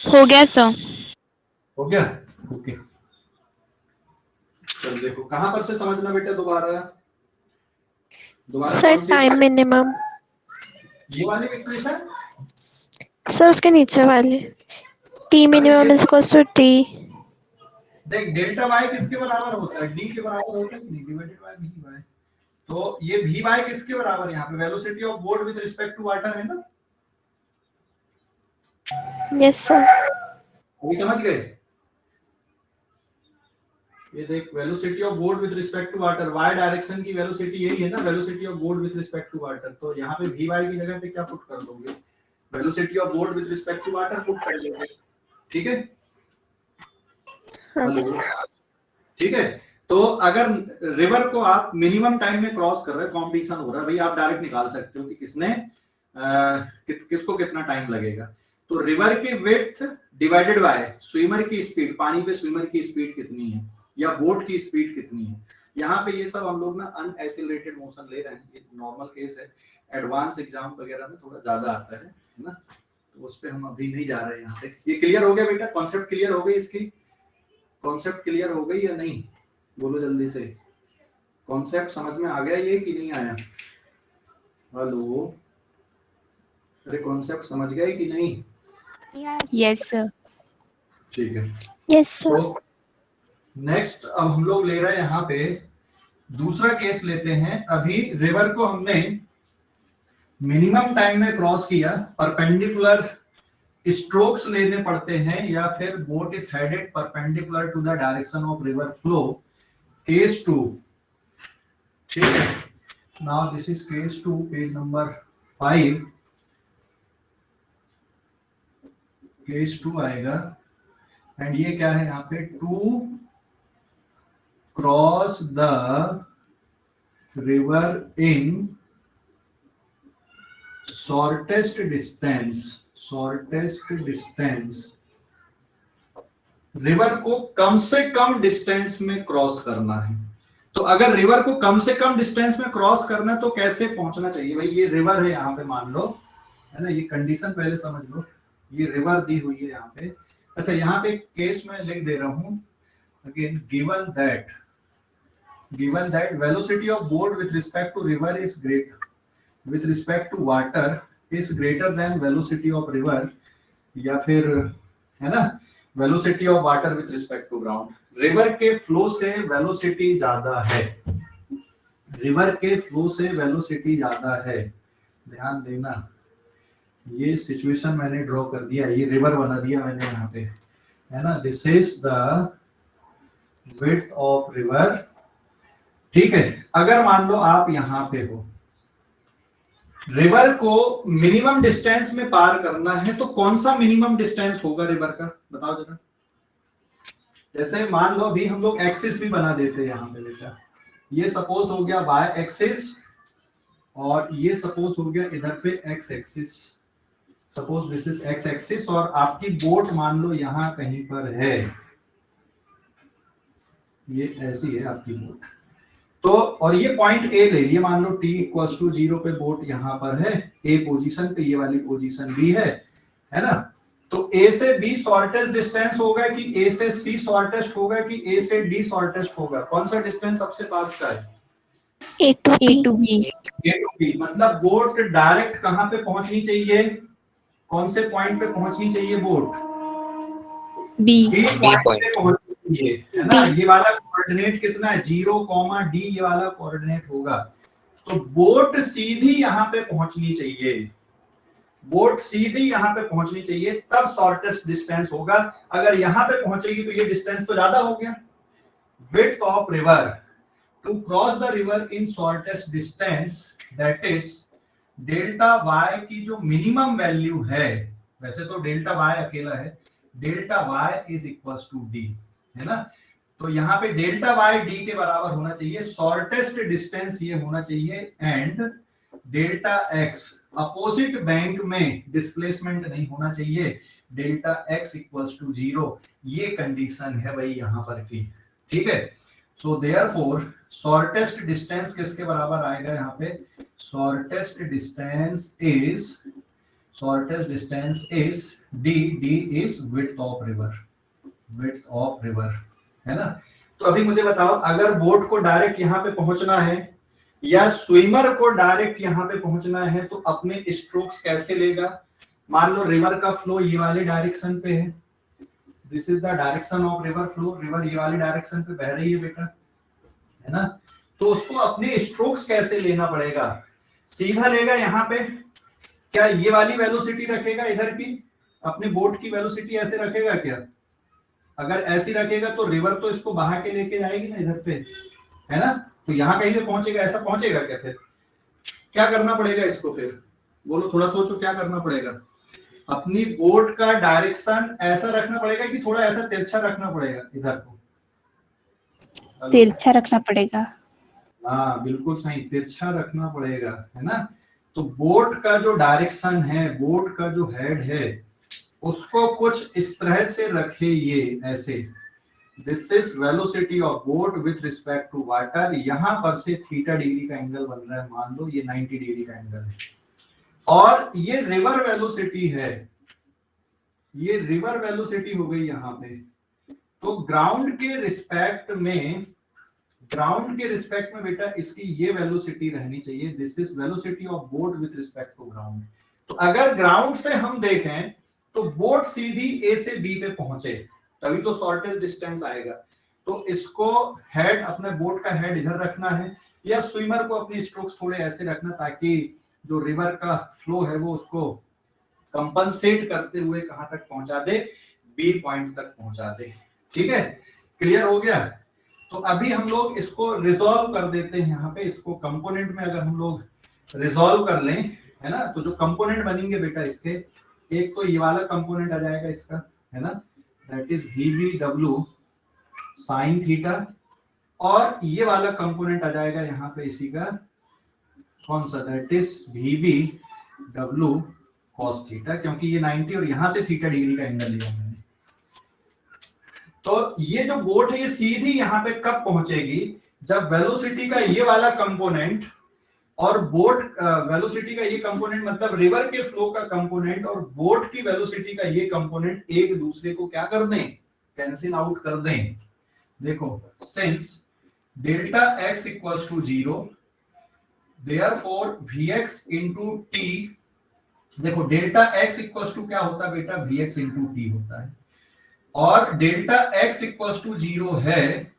हो गया सर।
हो गया? ओके, चल देखो कहां पर से समझना बेटा, दोबारा दोबारा
सर
कौन सी?
Time minimum.
ये वाली इक्वेशन?
सर उसके नीचे वाले T minimum is equals to T.
देख, डेल्टा वाई किसके बराबर होता है? डी के बराबर होता है कि नहीं? Divided by V Y. तो ये वी वाई किसके बराबर है यहाँ पे? Velocity of boat with respect to water है ना?
Yes sir.
अभी समझ गए? ये देख, velocity of boat with respect to water, Y direction की वेलोसिटी यही है ना, velocity of boat with respect to water. तो यहाँ पे वी वाई की जगह पे क्या पुट कर दोगे? Velocity of boat with respect to water put कर दोगे, ठीक है?
हाँ
हेलो,
सर।
ठीक है। तो अगर रिवर को आप मिनिमम टाइम में क्रॉस कर रहे हैं, कंपटीशन हो रहा है भाई, आप डायरेक्ट निकाल सकते हो कि किसको कितना टाइम लगेगा। तो रिवर की विड्थ डिवाइडेड बाय स्विमर की स्पीड, पानी पे स्विमर की स्पीड कितनी है या बोट की स्पीड कितनी है। यहाँ पे ये सब हम लोग ना अनएक्सेलरेटेड मोशन ले रहे हैं, ये नॉर्मल केस है। एडवांस एग्जाम वगैरह में थोड़ा ज्यादा आता है ना, तो उस पे हम अभी नहीं जा रहे हैं यहाँ पे। ये क्लियर हो गया बेटा? कॉन्सेप्ट क्लियर हो गई इसकी? कॉन्सेप्ट क्लियर हो गई या नहीं? बोलो जल्दी से, कॉन्सेप्ट समझ में आ गया ये कि नहीं आया? हेलो, अरे कॉन्सेप्ट समझ गए कि नहीं?
Yes sir.
ठीक है।
Yes sir.
तो नेक्स्ट अब हम लोग ले रहे हैं यहाँ पे दूसरा केस लेते हैं। अभी रिवर को हमने मिनिमम टाइम में क्रॉस किया, परपेंडिकुलर स्ट्रोक्स लेने पड़ते हैं, या फिर boat is headed perpendicular to the direction of river flow, case 2, ठीक है। Now this is case 2, page number 5, case 2 आएगा। एंड ये क्या है यहाँ पे? To cross the river in shortest distance, river को कम से कम डिस्टेंस में क्रॉस करना है। तो अगर रिवर को कम से कम डिस्टेंस में क्रॉस करना है तो कैसे पहुंचना चाहिए भाई? ये रिवर है यहाँ पे, मान लो, है ना, ये कंडीशन पहले समझ लो, ये रिवर दी हुई है यहाँ पे। अच्छा, यहाँ पे केस में लिख दे रहा हूं again, given that velocity of boat with respect to river is great with respect to water is greater than velocity of river, या फिर, है ना, velocity of water with respect to ground. River के फ्लो से velocity ज्यादा है, river के flow से वेलोसिटी ज्यादा है, ध्यान देना। ये सिचुएशन मैंने ड्रॉ कर दिया, ये रिवर बना दिया मैंने यहाँ पे, है ना। This is the width of river, ठीक है। अगर मान लो आप यहाँ पे हो, रिवर को मिनिमम डिस्टेंस में पार करना है, तो कौन सा मिनिमम डिस्टेंस होगा रिवर का, बताओ जरा। जैसे मान लो अभी हम लोग एक्सिस भी बना देते हैं यहाँ पे बेटा, ये सपोज हो गया वाई एक्सिस और ये सपोज हो गया इधर पे x axis, suppose this is x axis और आपकी बोट मान लो यहाँ कहीं पर है, ये ऐसी है आपकी बोट, तो और ये पॉइंट ए ले लिए, मान लो t इक्वल्स टू 0 पे बोट यहाँ पर है, ए पोजीशन पे, ये वाली पोजीशन बी है ना। तो a से b शॉर्टेस्ट डिस्टेंस होगा कि a से c शॉर्टेस्ट होगा कि a से d शॉर्टेस्ट होगा? कौन सा डिस्टेंस सबसे पास का है?
A to
A
B.
to B.
A to B, मतलब बोट डायरेक्ट कहां पे पहुंचनी चाहिए, कौन से पॉइंट पे पहुंचनी चाहिए बोट?
B.
B पॉइंट पे पहुंचनी चाहिए, है ना। ये वाला कोऑर्डिनेट कितना है? 0, D ये वाला कोऑर्डिनेट होगा। तो बोट सीधी यहाँ पे पहुंचनी चाहिए, बोट सीधी यहाँ पे पहुंचनी चाहिए, तब शॉर्टेस्ट डिस्टेंस होगा। अगर यहाँ पे पहुंचेगी तो ये डिस्टेंस तो ज्यादा हो गया। Width of river to cross the river in shortest distance, that is delta y की जो मिनिमम वैल्यू है, वैसे तो डेल्टा y अकेला है, delta y is equals to d, है ना। तो यहाँ पे डेल्टा y d के बराबर होना चाहिए, शॉर्टेस्ट डिस्टेंस ये होना चाहिए, and delta x opposite bank में डिस्प्लेसमेंट नहीं होना चाहिए, डेल्टा x इक्वल्स टू 0, ये कंडीशन है भाई यहाँ पर की, ठीक है। सो देयरफॉर शॉर्टेस्ट डिस्टेंस किसके बराबर आएगा यहाँ पे? Shortest distance is d, d is width of river, है ना। तो अभी मुझे बताओ, अगर बोट को डायरेक्ट यहाँ पे पहुंचना है या स्विमर को डायरेक्ट यहाँ पे पहुंचना है तो अपने स्ट्रोक्स कैसे लेगा? मान लो रिवर का फ्लो ये वाले डायरेक्शन पे है, this is the direction of river flow, river ये वाले डायरेक्शन पे बह रही है बेटा, है ना। तो उसको अपने स्ट्रोक्स कैसे लेना पड़ेगा? सीधा लेगा यहाँ पे, क्या ये वाली वेलोसिटी रखेगा इधर की, अपनी बोट की वेलोसिटी ऐसे रखेगा क्या? अगर ऐसी रखेगा तो रिवर तो इसको बहा के लेके जाएगी ना इधर पे, है ना। तो यहाँ कहीं पे पहुंचेगा, ऐसा पहुंचेगा क्या? फिर क्या करना पड़ेगा इसको? फिर बोलो, थोड़ा सोचो क्या करना पड़ेगा। अपनी बोट का डायरेक्शन ऐसा रखना पड़ेगा कि थोड़ा ऐसा तिरछा रखना पड़ेगा इधर को?
तिरछा रखना पड़ेगा।
हाँ बिल्कुल सही, तिरछा रखना पड़ेगा, है ना। तो बोट का जो डायरेक्शन है, बोट का जो हेड है, उसको कुछ इस तरह से रखे, ये ऐसे, this is velocity of boat with respect to water, यहां पर से थीटा डिग्री का एंगल बन रहा है, मान लो ये 90 डिग्री का एंगल है, और ये रिवर वेलोसिटी है, ये रिवर वेलोसिटी हो गई यहाँ पे। तो ग्राउंड के रिस्पेक्ट में बेटा इसकी ये वेलोसिटी रहनी चाहिए, this is velocity of boat with respect to ground. तो अगर ग्राउंड से हम देखें तो बोट सीधी ए से बी पे पहुंचे तभी तो शॉर्टेस्ट डिस्टेंस आएगा। तो इसको हेड, अपने बोट का हेड इधर रखना है, या स्विमर को अपनी स्ट्रोक्स थोड़े ऐसे रखना ताकि जो रिवर का फ्लो है वो उसको कंपनसेट करते हुए कहां तक पहुंचा दे? बी पॉइंट तक पहुंचा दे, ठीक है। क्लियर हो गया? तो अभी हम लोग इसको रिजॉल्व कर देते हैं यहाँ पे, इसको कंपोनेंट में अगर हम लोग रिजॉल्व कर लें, है ना, तो जो कंपोनेंट बनेंगे बेटा इसके, एक तो ये वाला कंपोनेंट आ जाएगा इसका, है ना, that is VBW sine theta, और ये वाला कंपोनेंट आ जाएगा यहाँ पे इसी का, कौन सा? That is VBW cos theta, क्योंकि ये 90 और यहाँ से थीटा डिग्री का एंगल लिया मैंने। तो ये जो बोट है ये सीधी यहाँ पे कब पहुंचेगी? जब वेलोसिटी का ये वाला कंपोनेंट और बोट वेलोसिटी का ये कंपोनेंट, मतलब रिवर के फ्लो का कंपोनेंट और बोट की वेलोसिटी का ये कंपोनेंट एक दूसरे को क्या कर दें? कैंसिल आउट कर दें। देखो, since delta x equals to 0, therefore vx into t, देखो डेल्टा x इक्वल्स टू क्या होता है बेटा? vx into t होता है, और डेल्टा x इक्वल्स टू 0 है,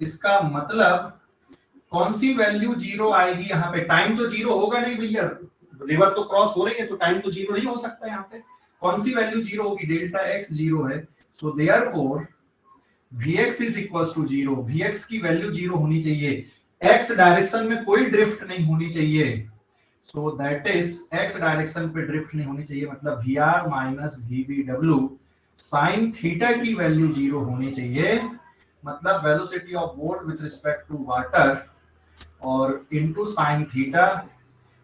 इसका मतलब कौन सी वैल्यू 0 आएगी यहाँ पे? टाइम तो 0 होगा नहीं भैया, रिवर तो क्रॉस हो रही है तो टाइम तो 0 नहीं हो सकता यहाँ पे। कौन सी वैल्यू 0 होगी? डेल्टा x 0 है, so therefore vx is equals to 0, vx की वैल्यू 0 होनी चाहिए, x डायरेक्शन में कोई ड्रिफ्ट नहीं होनी चाहिए, so that is x direction पे ड्रिफ्ट नहीं होनी चाहिए, मतलब vr minus vbw sine theta की वैल्यू 0 होनी चाहिए, मतलब velocity of boat with respect to water और into sine theta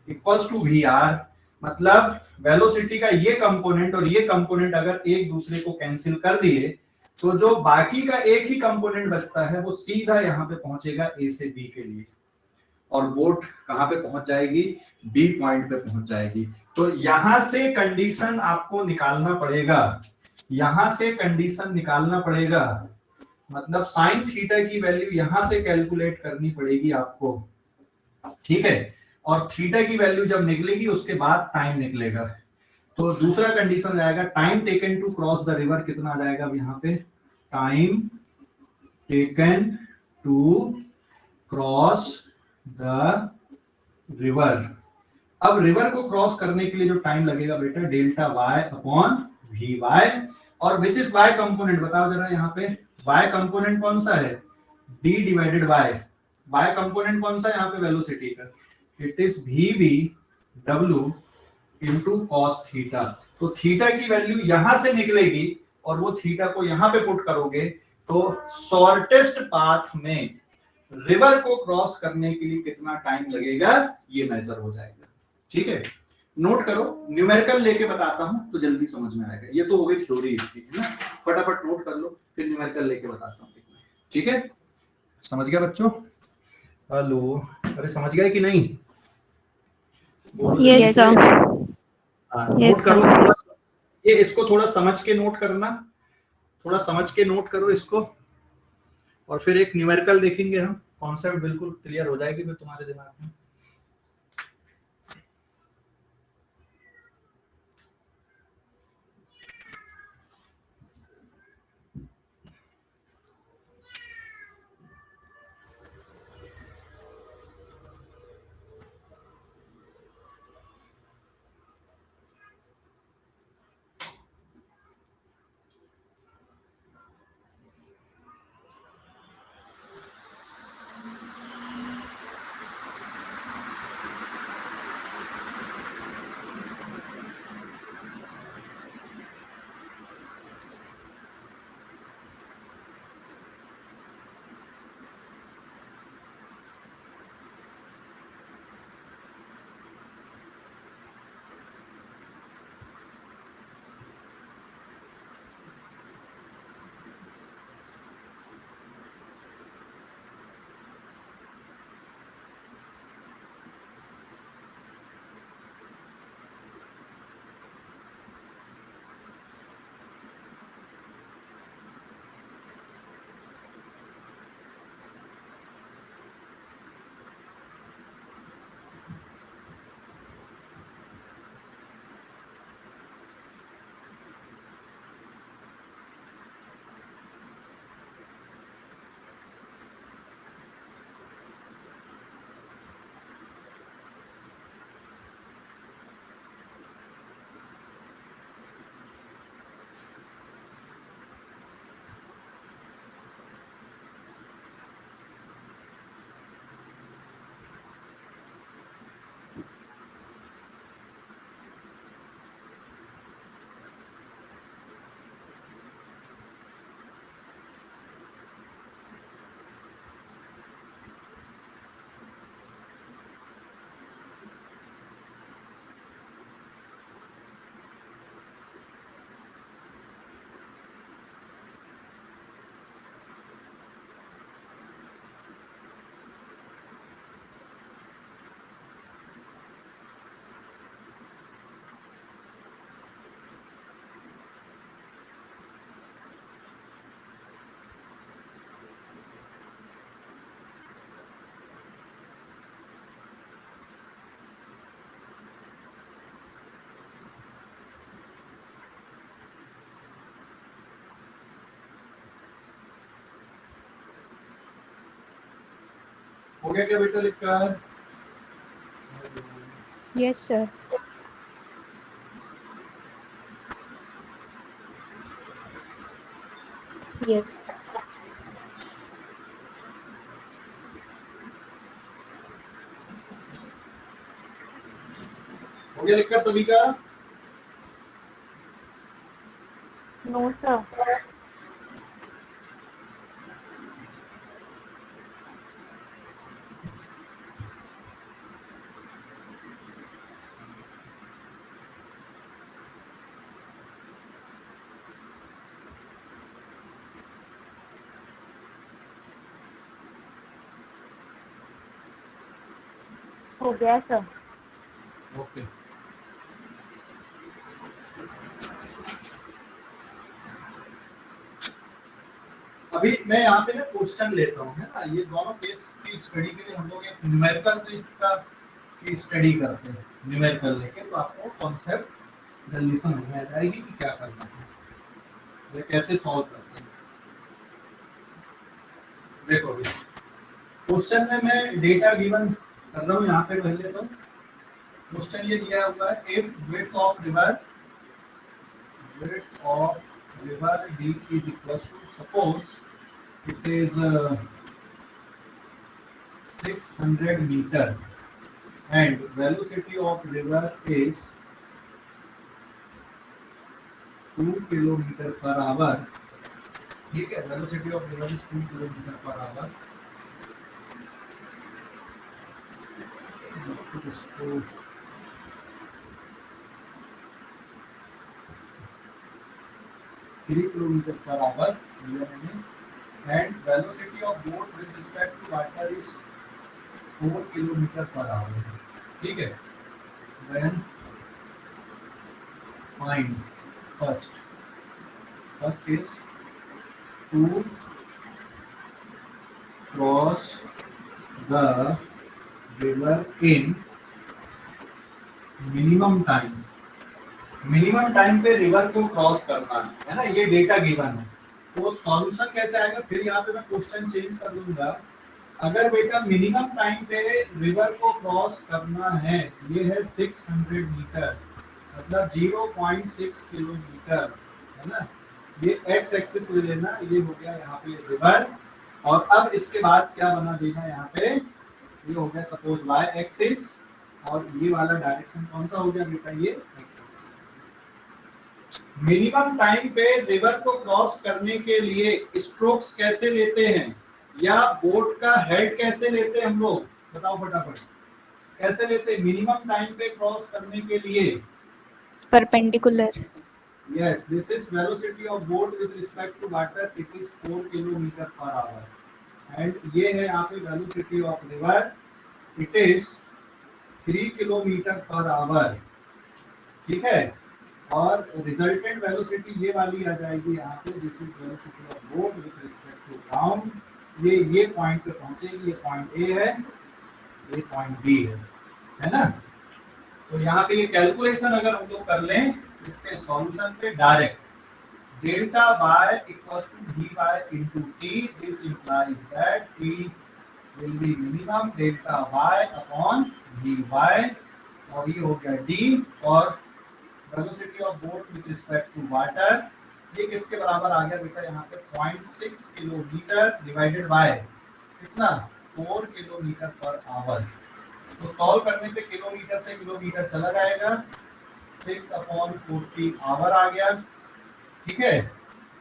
equals to vr, मतलब वेलोसिटी का ये कंपोनेंट और ये कंपोनेंट अगर एक दूसरे को कैंसिल कर दिए तो जो बाकी का एक ही कंपोनेंट बचता है वो सीधा यहाँ पे पहुंचेगा ए से बी के लिए, और बोट कहां पे पहुंच जाएगी, बी पॉइंट पे पहुंच जाएगी। तो यहां से कंडीशन आपको निकालना पड़ेगा, यहां से कंडीशन निकालना पड़ेगा, मतलब साइन थीटा की वैल्यू यहां से कैलकुलेट करनी पड़ेगी आपको, ठीक है। और थीटा की वैल्यू जब निकलेगी उसके बाद टाइम निकलेगा। तो दूसरा कंडीशन आएगा time taken to cross the river, कितना आ जाएगा अब यहाँ पे, time taken to cross the river. अब रिवर को क्रॉस करने के लिए जो टाइम लगेगा बेटा, delta Y upon we Y, और विच इज वाई कंपोनेंट बताओ जरा यहाँ पे, वाई कंपोनेंट कौन सा है, D divided by, Y component कौन सा है यहाँ पे वेलोसिटी का, it is V B W into cos theta. तो थीटा की वैल्यू यहां से निकलेगी और वो थीटा को यहां पे पुट करोगे तो शॉर्टेस्ट पाथ में रिवर को क्रॉस करने के लिए कितना टाइम लगेगा ये मेजर हो जाएगा, ठीक है। नोट करो, न्यूमेरिकल लेके बताता हूं तो जल्दी समझ में आएगा। ये तो हो गई थ्योरी इसकी, है ना, फटाफट नोट कर लो, फिर न्यूमेरिकल लेके बताता हूं, ठीक है। समझ गया बच्चों? हेलो, अरे समझ गए कि नहीं?
Yes, sir.
नोट
Yes,
करो
sir.
थोड़ा, ये इसको थोड़ा समझ के नोट करना, थोड़ा समझ के नोट करो इसको, और फिर एक न्यूमेरिकल देखेंगे हम, कॉन्सेप्ट बिल्कुल क्लियर हो जाएगी फिर तुम्हारे दिमाग में। हो गया क्या बेटा लिखा है?
Yes, sir. Yes.
हो गया लिखा सभी का?
No, sir. हो गया सर।
ओके। अभी मैं यहाँ पे ना क्वेश्चन लेता हूँ, है ना, ये दोनों केस की स्टडी के लिए हम लोग एक न्यूमेरिकल से इसका की स्टडी करते हैं, न्यूमेरिकल लेके, तो आपको कॉन्सेप्ट जल्दी समझ में आ जाएगी कि क्या करना है, ये कैसे सॉल्व करते हैं। देखो अभी क्वेश्चन में मैं डेटा गिवन कर रहा हूँ यहाँ पे। पहले तो क्वेश्चन ये दिया हुआ है, if width of river D is equals to, suppose it is 600 meter and velocity of river is 2 kilometer per hour, ठीक है, velocity of river is 2 kilometre per hour. इसको 3 kilometre per hour and velocity of boat with respect to water is 4 kilometre per hour, ठीक है। Then find first is to cross the river in minimum time पे river को cross करना है ना, ये data given है। तो सॉल्यूशन कैसे आएगा, फिर यहाँ पे मैं क्वेश्चन चेंज कर दूंगा। अगर बेटा मिनिमम टाइम पे रिवर को क्रॉस करना है, ये है 600 मीटर, मतलब 0.6 किलोमीटर, है ना। ये एक्स एक्सिस ले लेना, ये हो गया यहाँ पे रिवर, और अब इसके बाद क्या बना देना यहाँ पे, ये हो गया सपोज वाई एक्सिस, और ये वाला डायरेक्शन कौन सा हो गया बेटा, ये एक्स। मिनिमम टाइम पे रिवर को क्रॉस करने के लिए स्ट्रोक्स कैसे लेते हैं, या बोट का हेड कैसे लेते हैं हम लोग, बताओ फटाफट, कैसे लेते हैं मिनिमम टाइम पे क्रॉस करने के लिए?
Perpendicular.
Yes, this is velocity of boat with respect to water. It is 4 kilometer per hour. And ये है यहाँ पे velocity of river. It is 3 kilometer per hour. ठीक है, और resultant velocity ये वाली आ जाएगी यहाँ पे. This is velocity of boat with respect to ground. ये point पे पहुँचेगी, ये point A है, ये point B है ना। तो यहाँ पे ये कैलकुलेशन अगर हम लोग कर लें इसके सॉल्यूशन पे direct, delta y equals to dy into t, this implies that t will be minimum delta y upon dy, और ये हो गया d, और velocity of boat with respect to water, ये किसके बराबर आ गया बेटा यहाँ पे 0.6 किलोमीटर डिवाइडेड बाय कितना, 4 किलोमीटर पर आवर। तो सॉल्व करने पे किलोमीटर से किलोमीटर चला जाएगा, 6/40 आवर आ गया, ठीक है।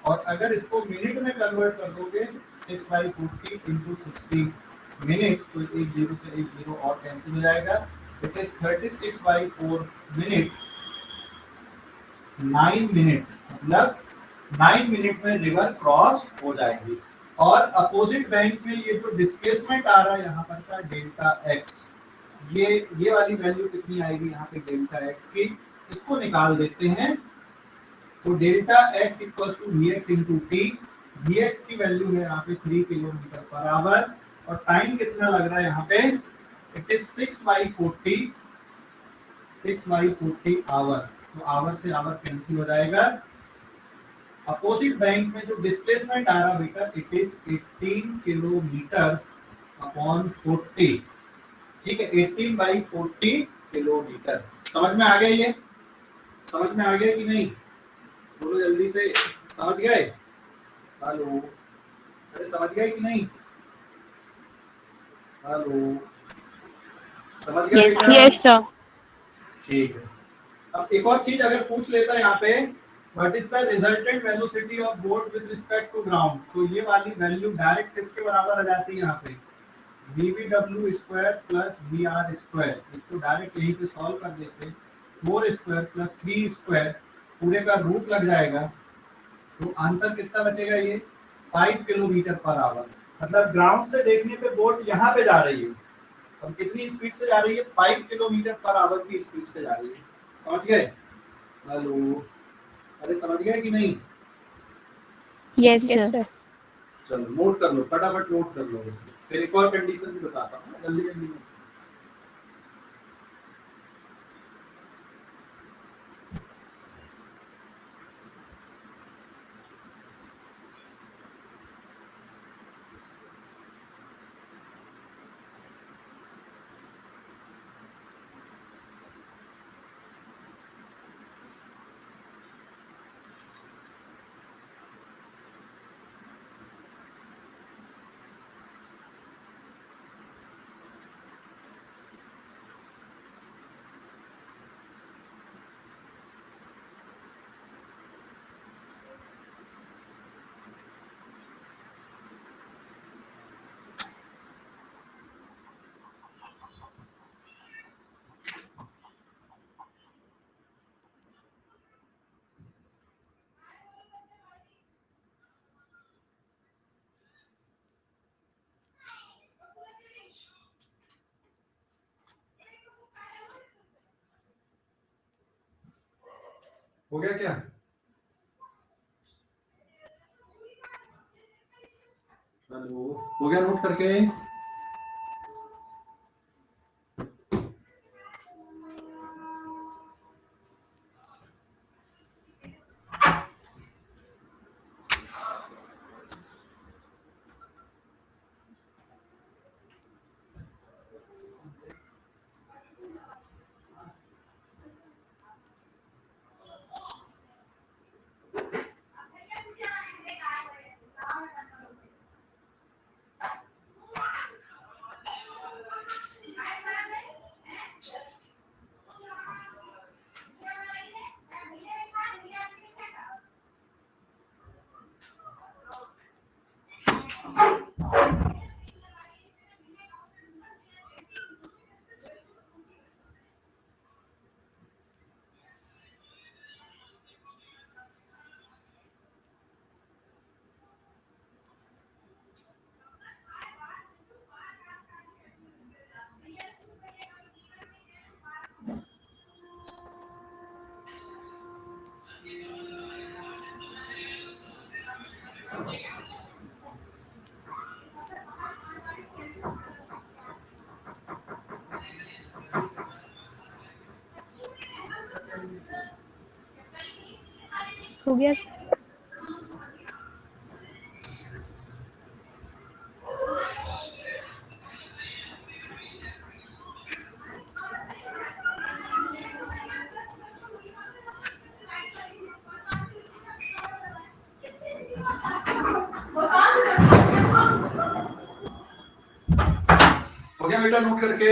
और अगर इसको मिनट में कन्वर्ट कर दोगे 6/40 इंटू 60 मिनट, तो एक जीरो से एक जीरो और कैंसिल हो जाएगा। इट इज 36/4 मिनट, 9 मिनट, मतलब 9 मिनट में रिवर क्रॉस हो जाएगी। और अपोजिट बैंक में ये जो डिस्प्लेसमेंट आ रहा है यहाँ पर का डेल्टा एक्स, ये वाली वैल्यू कितनी आएगी यहाँ पे डेल्टा एक्स की, इसको निकाल देते हैं। तो delta X equals to V X into T, V X की वैल्यू है यहाँ पे 3 किलोमीटर पर आवर, और टाइम कितना लग रहा है यहाँ पे, इट इज 6/40 आवर, तो आवर से आवर कैंसिल हो जाएगा। अपोजिट बैंक में जो डिस्प्लेसमेंट आ रहा बेटा, इट इज 18 किलोमीटर अपॉन 40, ठीक है, 18/40 किलोमीटर। समझ में आ गया, ये समझ में आ गया कि नहीं, बोलो जल्दी से, समझ गए? हेलो, अरे समझ गए कि नहीं? हेलो, समझ गए?
Yes sir.
ठीक है। अब एक और चीज अगर पूछ लेता है यहाँ पे, what is the resultant velocity of boat with respect to ground, तो ये वाली वैल्यू डायरेक्ट किसके बराबर आ जाती है यहाँ पे, vw square plus vr square. इसको डायरेक्ट यहीं पे सॉल्व कर देते, 4 स्क्वायर प्लस 3 स्क्वायर, पूरे का रूट लग जाएगा, तो आंसर कितना बचेगा, ये 5 किलोमीटर पर आवर। मतलब ग्राउंड से देखने पे बोट यहाँ पे जा रही है, अब कितनी स्पीड से जा रही है? 5 किलोमीटर पर आवर की स्पीड से जा रही है। समझ गए? हेलो, अरे समझ गए कि नहीं?
Yes, sir.
चलो नोट कर लो, फटाफट नोट कर लो। फिर एक और कंडीशन भी बताता हूँ, जल्दी जल्दी में। हो गया क्या? हेलो, हो गया नोट करके?
हो गया।
हो गया बेटा नोट करके?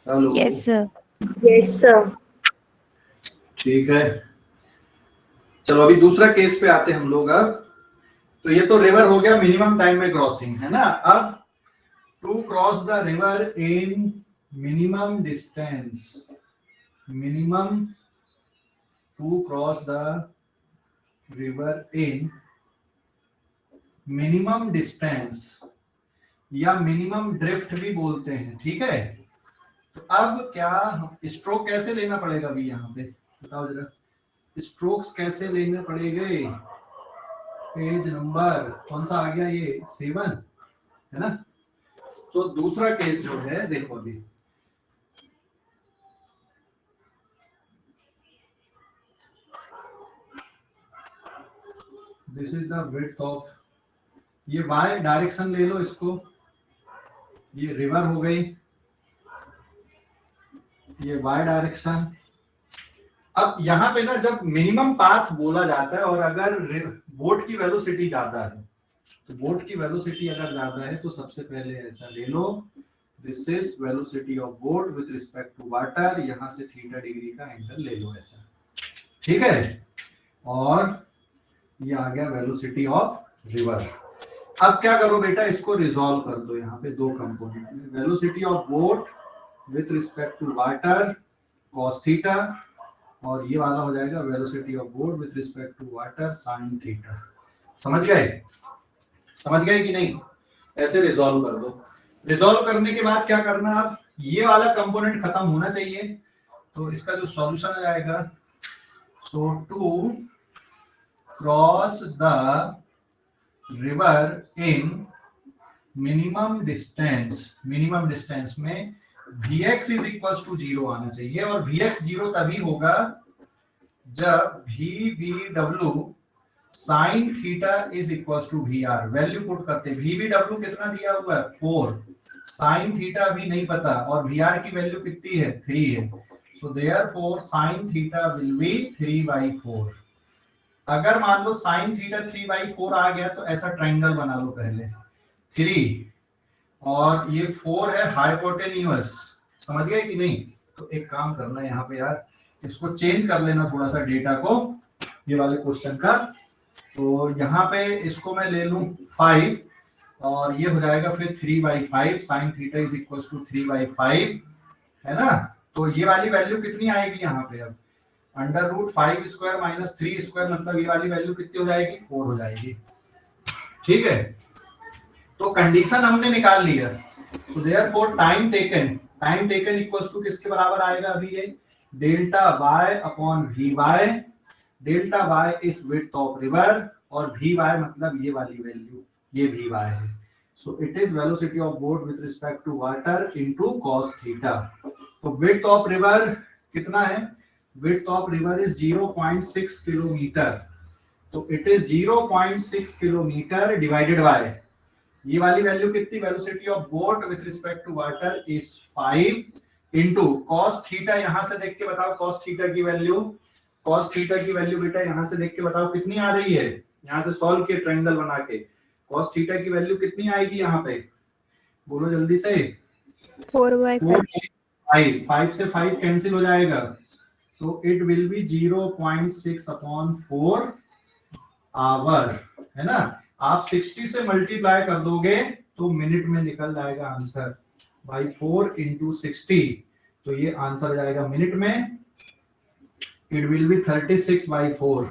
Hello,
Yes, sir.
Yes, sir.
ठीक है। चलो अभी दूसरा केस पे आते हैं हम लोग। अब तो ये तो रिवर हो गया मिनिमम टाइम में क्रॉसिंग, है ना। अब to cross the river in minimum distance, minimum to cross the river in minimum distance या मिनिमम ड्रिफ्ट भी बोलते हैं, ठीक है। तो अब क्या स्ट्रोक कैसे लेना पड़ेगा अभी यहाँ पे बताओ जरा, स्ट्रोक्स कैसे लेने पड़ेंगे? पेज नंबर कौन सा आ गया? ये 7 है ना। तो दूसरा केस जो है देखो अभी, this is the width of, ये वाई डायरेक्शन ले लो इसको, ये रिवर हो गई, ये वाई डायरेक्शन। अब यहाँ पे ना जब मिनिमम पाथ बोला जाता है और अगर बोट की वेलोसिटी ज्यादा है, तो बोट की वेलोसिटी अगर ज्यादा है तो सबसे पहले ऐसा ले लो, this is velocity of boat with respect to water, यहाँ से थीटा डिग्री का एंगल ले लो ऐसा, ठीक है। और ये आ गया वेलोसिटी ऑफ रिवर। अब क्या करो बेटा, इसको रिजॉल्व कर दो यहाँ पे दो कंपोनेंट में, velocity of boat with respect to water cos theta, और ये वाला हो जाएगा velocity of boat with respect to water sin theta. समझ गए? समझ गए कि नहीं? ऐसे रिजॉल्व कर दो। रिजॉल्व करने के बाद क्या करना, अब ये वाला कंपोनेंट खत्म होना चाहिए, तो इसका जो सॉल्यूशन आ जाएगा, so to cross the river in minimum distance में Vx इज इक्वल टू 0 आना चाहिए, और Vx 0 तभी होगा जब VBW sine theta is equal to VR। Value put करते हैं, VBW कितना दिया हुआ है 4, साइन थीटा अभी नहीं पता, और VR की वैल्यू कितनी है 3 है, so therefore sine theta will be 3/4। अगर मान लो साइन थीटा 3/4 आ गया तो ऐसा ट्रायंगल बना लो, पहले 3 और ये 4 है हाइपोटेन्यूअस, समझ गए कि नहीं। तो एक काम करना है यहाँ पे यार, इसको चेंज कर लेना थोड़ा सा डेटा को, ये वाले क्वेश्चन का। तो यहाँ पे इसको मैं ले लूं 5 और ये हो जाएगा फिर 3/5, sine theta is equal to 3/5, है ना। तो ये वाली वैल्यू कितनी आएगी यहाँ पे, अब √5 स्क्वायर माइनस 3 स्क्वायर, मतलब ये वाली वैल्यू कितनी हो जाएगी 4 हो जाएगी, ठीक है। तो कंडीशन हमने निकाल लिया, so therefore time taken equals to किसके बराबर आएगा, अभी ये delta y upon Vy, delta y is width of river, और Vy मतलब ये वाली वैल्यू, ये Vy है। So it is velocity of boat with respect to water into cos theta. तो विड्थ ऑफ रिवर कितना है, width of river is 0.6 kilometre, तो it is 0.6 kilometre divided by ये वाली वैल्यू कितनी, velocity of boat with respect to water is 5 into cos theta, यहां से देख के बताओ cos थीटा की वैल्यू, बेटा यहां से देख के बताओ कितनी आ रही है, यहां से सॉल्व किए ट्रायंगल बना के, cos थीटा की वैल्यू कितनी आएगी यहाँ पे, बोलो जल्दी से,
4/5।
5 से 5 कैंसिल हो जाएगा, तो it will be 0.6 upon 4 hour, है ना। आप 60 से मल्टीप्लाई कर दोगे तो मिनट में निकल जाएगा आंसर, बाई 4 इंटू 60, तो ये आंसर आ जाएगा मिनट में, इट विल बी 36/4,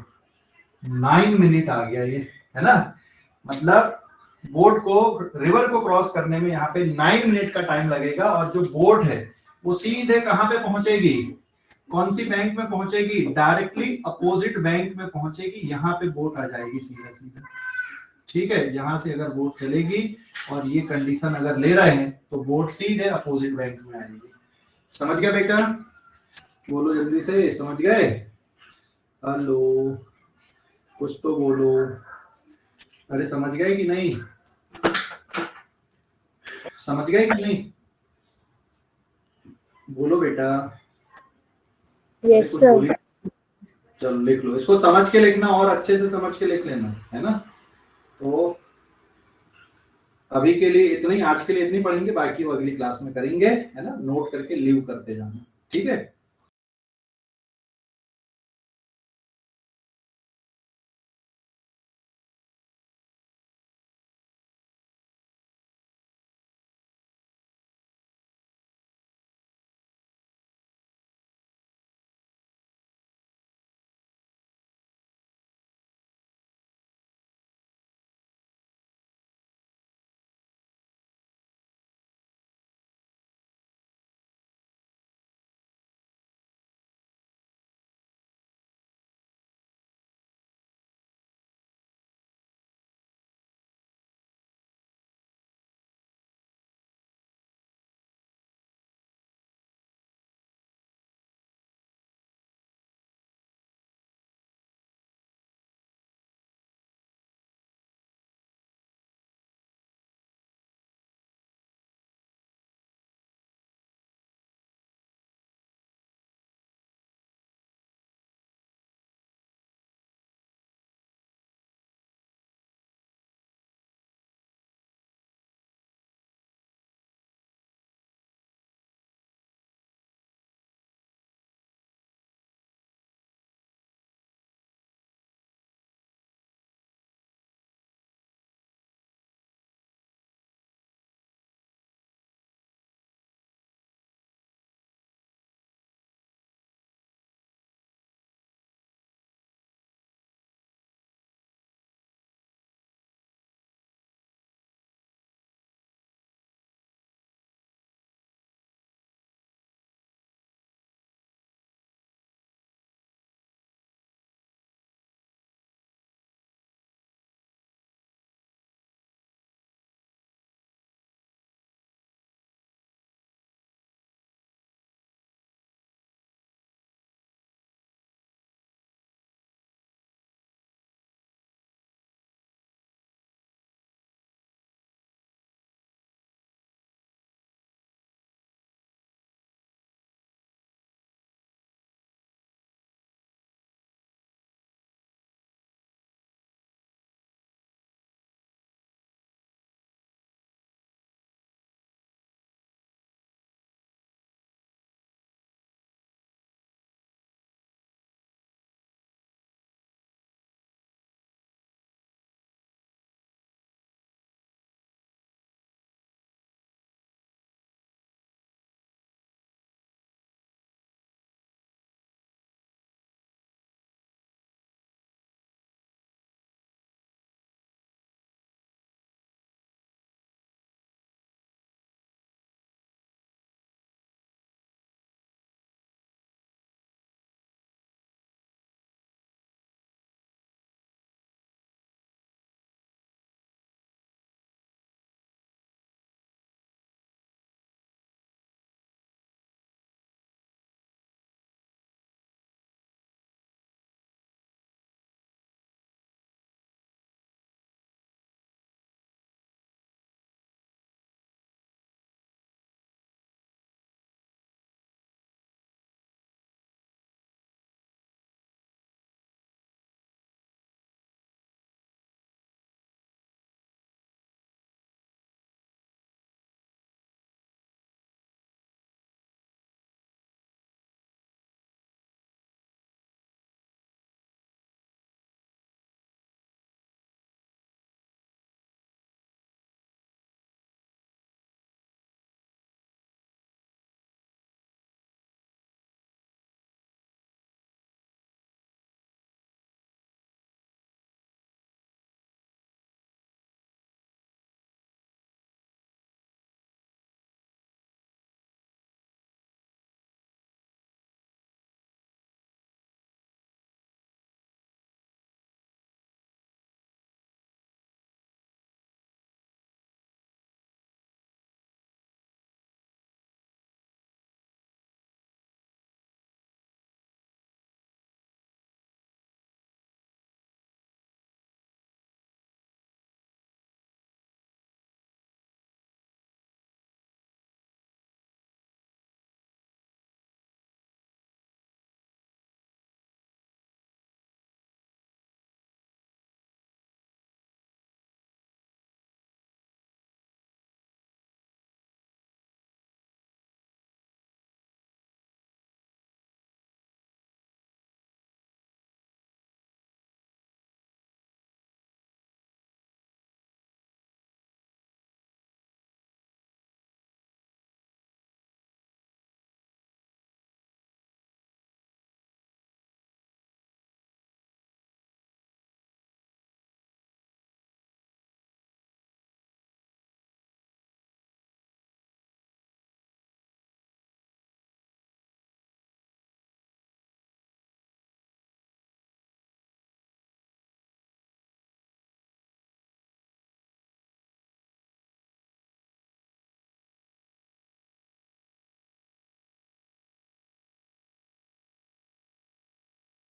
9 मिनट आ गया ये, है ना। मतलब बोट को, रिवर को क्रॉस करने में यहाँ पे 9 मिनट का टाइम लगेगा, और जो बोट है वो सीधे कहाँ पे पहुंचेगी, कौन सी बैंक में पहुंचेगी, डायरेक्टली अपोजिट बैंक में पहुंचेगी, यहाँ पे बोट आ जाएगी सीधा, ठीक है। यहाँ से अगर बोट चलेगी और ये कंडीशन अगर ले रहे हैं तो बोट सीधे अपोजिट बैंक में आएगी। समझ गया बेटा, बोलो जल्दी से, समझ गए, हेलो कुछ तो बोलो, अरे समझ गए कि नहीं, समझ गए कि नहीं, बोलो बेटा।
Yes sir.
चलो लिख लो, इसको समझ के लिखना और अच्छे से समझ के लिख लेना, है ना। तो अभी के लिए इतना ही, आज के लिए इतनी पढ़ेंगे, बाकी वो अगली क्लास में करेंगे, है ना। नोट करके लीव करते जाना, ठीक है।